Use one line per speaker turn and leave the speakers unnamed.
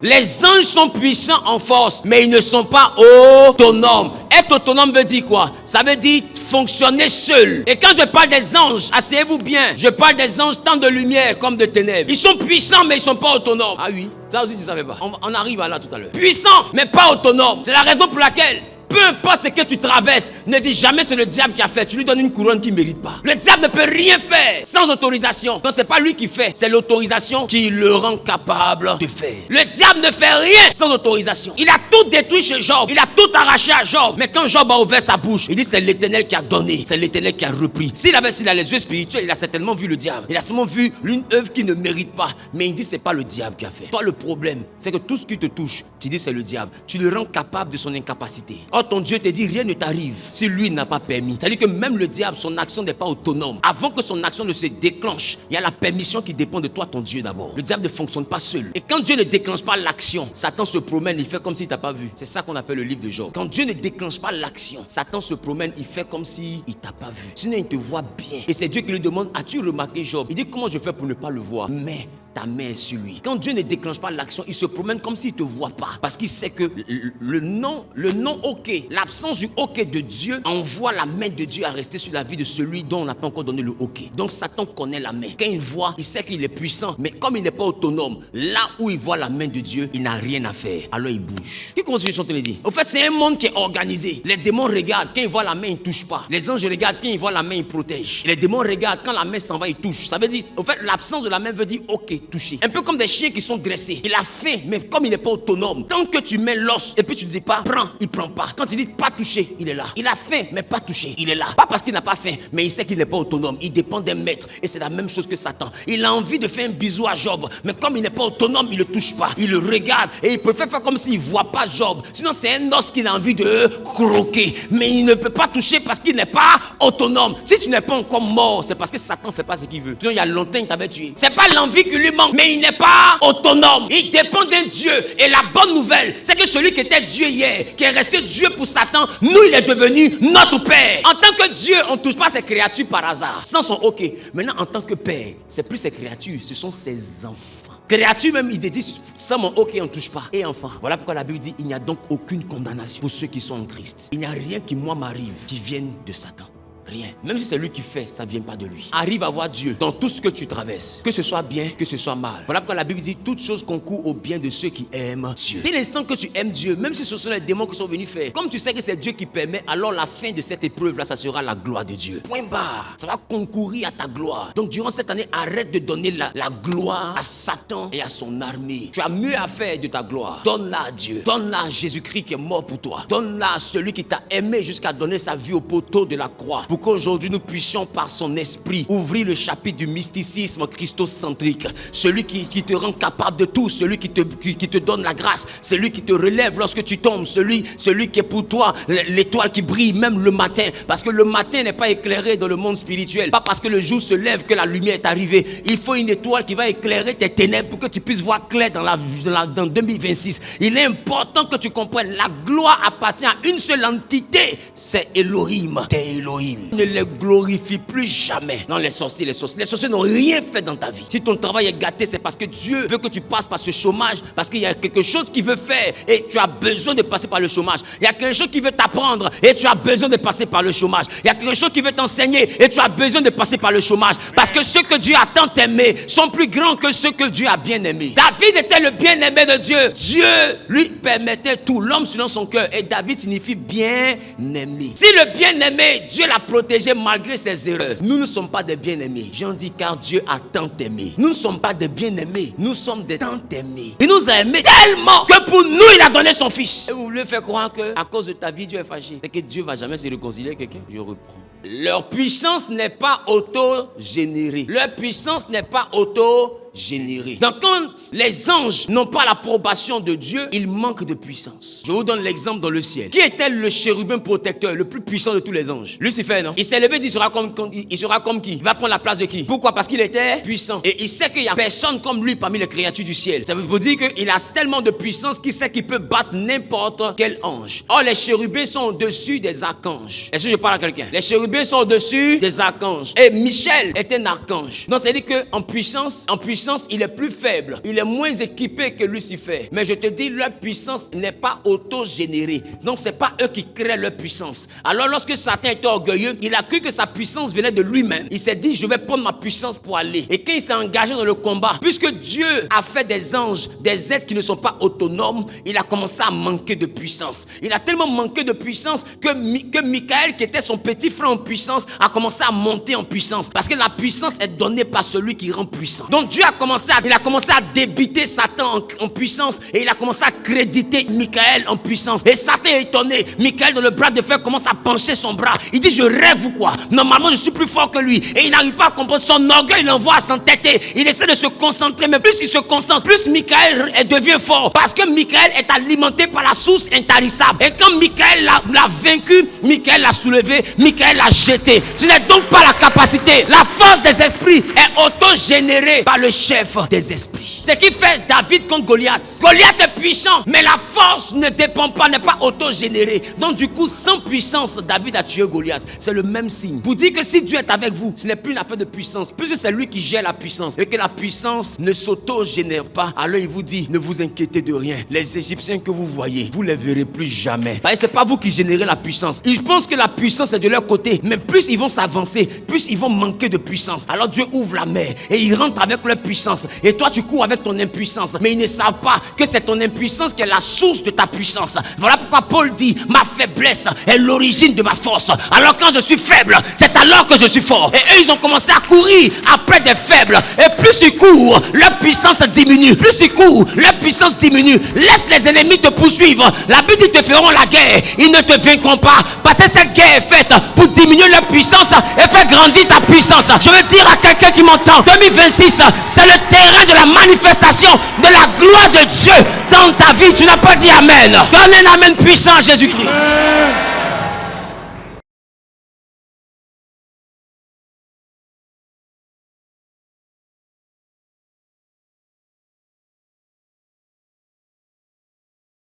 Les anges sont puissants en force, mais ils ne sont pas autonomes. Être autonome veut dire quoi? Ça veut dire fonctionner seul. Et quand je parle des anges, asseyez-vous bien, je parle des anges tant de lumière comme de ténèbres. Ils sont puissants, mais ils ne sont pas autonomes. Ah oui, ça aussi tu ne savais pas. On arrive à là tout à l'heure. Puissants, mais pas autonomes. C'est la raison pour laquelle peu importe ce que tu traverses, ne dis jamais c'est le diable qui a fait. Tu lui donnes une couronne qu'il ne mérite pas. Le diable ne peut rien faire sans autorisation. Donc c'est pas lui qui fait, c'est l'autorisation qui le rend capable de faire. Le diable ne fait rien sans autorisation. Il a tout détruit chez Job. Il a tout arraché à Job. Mais quand Job a ouvert sa bouche, il dit c'est l'Éternel qui a donné. C'est l'Éternel qui a repris. S'il a les yeux spirituels, il a certainement vu le diable. Il a certainement vu une œuvre qui ne mérite pas. Mais il dit c'est pas le diable qui a fait. Toi le problème, c'est que tout ce qui te touche, tu dis c'est le diable. Tu le rends capable de son incapacité. Ton Dieu te dit rien ne t'arrive si lui n'a pas permis. C'est-à-dire que même le diable, son action n'est pas autonome. Avant que son action ne se déclenche, il y a la permission qui dépend de toi, ton Dieu d'abord. Le diable ne fonctionne pas seul. Et quand Dieu ne déclenche pas l'action, Satan se promène, il fait comme s'il t'a pas vu. C'est ça qu'on appelle le livre de Job. Quand Dieu ne déclenche pas l'action, Satan se promène, il fait comme s'il t'a pas vu. Sinon il te voit bien. Et c'est Dieu qui lui demande, as-tu remarqué Job? Il dit, comment je fais pour ne pas le voir? Mais ta main est sur lui. Quand Dieu ne déclenche pas l'action, il se promène comme s'il ne te voit pas. Parce qu'il sait que le non ok, l'absence du ok de Dieu envoie la main de Dieu à rester sur la vie de celui dont on n'a pas encore donné le ok. Donc Satan connaît la main. Quand il voit, il sait qu'il est puissant. Mais comme il n'est pas autonome, là où il voit la main de Dieu, il n'a rien à faire. Alors il bouge. Qui commence à chanter les dire? Au fait, c'est un monde qui est organisé. Les démons regardent. Quand ils voient la main, ils ne touchent pas. Les anges regardent. Quand ils voient la main, ils protègent. Les démons regardent. Quand la main s'en va, ils touchent. Ça veut dire, au fait, l'absence de la main veut dire ok, toucher. Un peu comme des chiens qui sont dressés. Il a faim, mais comme il n'est pas autonome, tant que tu mets l'os et puis tu ne dis pas, prends, il prend pas. Quand il dit pas toucher, il est là. Il a faim, mais pas touché, il est là. Pas parce qu'il n'a pas faim, mais il sait qu'il n'est pas autonome. Il dépend d'un maître. Et c'est la même chose que Satan. Il a envie de faire un bisou à Job, mais comme il n'est pas autonome, il ne le touche pas. Il le regarde et il préfère faire comme s'il ne voit pas Job. Sinon, c'est un os qu'il a envie de croquer. Mais il ne peut pas toucher parce qu'il n'est pas autonome. Si tu n'es pas encore mort, c'est parce que Satan ne fait pas ce qu'il veut. Sinon, il y a longtemps, il t'avait tué. C'est pas l'envie qui lui manque, mais il n'est pas autonome. Il dépend d'un Dieu. Et la bonne nouvelle, c'est que celui qui était Dieu hier, qui est resté Dieu pour Satan, nous, il est devenu notre Père. En tant que Dieu, on ne touche pas ses créatures par hasard. Sans son ok. Maintenant, en tant que Père, c'est plus ses créatures, ce sont ses enfants. Créature même, il dit, sans mon ok, on ne touche pas. Et enfant. Voilà pourquoi la Bible dit, il n'y a donc aucune condamnation pour ceux qui sont en Christ. Il n'y a rien qui, moi, m'arrive, qui vienne de Satan. Rien. Même si c'est lui qui fait, ça ne vient pas de lui. Arrive à voir Dieu dans tout ce que tu traverses. Que ce soit bien, que ce soit mal. Voilà pourquoi la Bible dit, toutes choses concourent au bien de ceux qui aiment Dieu. Dès l'instant que tu aimes Dieu, même si ce sont les démons qui sont venus faire, comme tu sais que c'est Dieu qui permet, alors la fin de cette épreuve-là, ça sera la gloire de Dieu. Point barre. Ça va concourir à ta gloire. Donc durant cette année, arrête de donner la gloire à Satan et à son armée. Tu as mieux à faire de ta gloire. Donne-la à Dieu. Donne-la à Jésus-Christ qui est mort pour toi. Donne-la à celui qui t'a aimé jusqu'à donner sa vie au poteau de la croix. Pour qu'aujourd'hui nous puissions par son esprit ouvrir le chapitre du mysticisme christocentrique. Celui qui te rend capable de tout, celui qui te donne la grâce, celui qui te relève lorsque tu tombes, celui qui est pour toi l'étoile qui brille même le matin. Parce que le matin n'est pas éclairé dans le monde spirituel. Pas parce que le jour se lève que la lumière est arrivée. Il faut une étoile qui va éclairer tes ténèbres pour que tu puisses voir clair dans 2026. Il est important que tu comprennes, la gloire appartient à une seule entité, c'est Elohim. T'es Elohim. Ne les glorifie plus jamais. Non, les sorciers n'ont rien fait dans ta vie. Si ton travail est gâté, c'est parce que Dieu veut que tu passes par ce chômage, parce qu'il y a quelque chose qu'il veut faire et tu as besoin de passer par le chômage. Il y a quelque chose qui veut t'apprendre et tu as besoin de passer par le chômage. Il y a quelque chose qui veut t'enseigner et tu as besoin de passer par le chômage. Parce que ceux que Dieu a tant aimés sont plus grands que ceux que Dieu a bien aimés. David était le bien-aimé de Dieu. Dieu lui permettait tout. L'homme selon son cœur. Et David signifie bien-aimé. Si le bien-aimé, Dieu l'a protégé malgré ses erreurs. Nous ne sommes pas des bien-aimés. J'en dis car Dieu a tant aimé. Nous ne sommes pas des bien-aimés. Nous sommes des tant aimés. Il nous a aimés tellement que pour nous, il a donné son fils. Et vous voulez faire croire que à cause de ta vie, Dieu est fâché. C'est que Dieu ne va jamais se réconcilier avec quelqu'un. Je reprends. Leur puissance n'est pas auto-générée. Leur puissance n'est pas auto-générée. Donc quand les anges n'ont pas l'approbation de Dieu, ils manquent de puissance. Je vous donne l'exemple dans le ciel. Qui était le chérubin protecteur le plus puissant de tous les anges? Lucifer, non? Il s'est levé, il sera comme qui? Il va prendre la place de qui? Pourquoi? Parce qu'il était puissant. Et il sait qu'il n'y a personne comme lui parmi les créatures du ciel. Ça veut dire qu'il a tellement de puissance qu'il sait qu'il peut battre n'importe quel ange. Or, les chérubins sont au-dessus des archanges. Est-ce que je parle à quelqu'un? Les chérubins sont au-dessus des archanges. Et Michel est un archange. Donc, c'est-à-dire qu'en puissance, puissance, il est plus faible. Il est moins équipé que Lucifer. Mais je te dis, leur puissance n'est pas autogénérée. Donc, ce n'est pas eux qui créent leur puissance. Alors, lorsque Satan était orgueilleux, il a cru que sa puissance venait de lui-même. Il s'est dit, je vais prendre ma puissance pour aller. Et quand il s'est engagé dans le combat, puisque Dieu a fait des anges, des êtres qui ne sont pas autonomes, il a commencé à manquer de puissance. Il a tellement manqué de puissance que Michael, qui était son petit frère en puissance, a commencé à monter en puissance. Parce que la puissance est donnée par celui qui rend puissant. Donc Dieu a commencé à débiter Satan en puissance et il a commencé à créditer Michael en puissance. Et Satan est étonné. Michael, dans le bras de fer, commence à pencher son bras. Il dit, je rêve ou quoi? Normalement, je suis plus fort que lui. Et il n'arrive pas à comprendre. Son orgueil l'envoie à s'entêter. Il essaie de se concentrer. Mais plus il se concentre, plus Michael devient fort. Parce que Michael est alimenté par la source intarissable. Et quand Michael l'a vaincu, Michael l'a soulevé, Michael l'a jeté. Ce n'est donc pas la capacité. La force des esprits est auto-générée par le chef des esprits. Ce qui fait David contre Goliath. Goliath est puissant, mais la force ne dépend pas, n'est pas auto-générée. Donc du coup, sans puissance, David a tué Goliath. C'est le même signe. Pour dire que si Dieu est avec vous, ce n'est plus une affaire de puissance. Puisque c'est lui qui gère la puissance. Et que la puissance ne s'auto-génère pas. Alors il vous dit, ne vous inquiétez de rien. Les Égyptiens que vous voyez, vous ne les verrez plus jamais. Ce n'est pas vous qui générez la puissance. Ils pensent que la puissance est de leur côté. Mais plus ils vont s'avancer, plus ils vont manquer de puissance. Alors Dieu ouvre la mer et il rentre avec leur puissance. Et toi tu cours avec ton impuissance. Mais ils ne savent pas que c'est ton impuissance qui est la source de ta puissance. Voilà pourquoi Paul dit, ma faiblesse est l'origine de ma force. Alors quand je suis faible, c'est alors que je suis fort. Et eux ils ont commencé à courir après des faibles. Et plus ils courent, leur puissance diminue. Plus ils courent, leur puissance diminue. Laisse les ennemis te poursuivre. La Bible dit, ils te feront la guerre. Ils ne te vaincront pas. Parce que cette guerre est faite pour diminuer leur puissance et faire grandir ta puissance. Je veux dire à quelqu'un qui m'entend, 2026, c'est le terrain de la manifestation de la gloire de Dieu dans ta vie. Tu n'as pas dit amen. Donne un amen puissant à Jésus-Christ.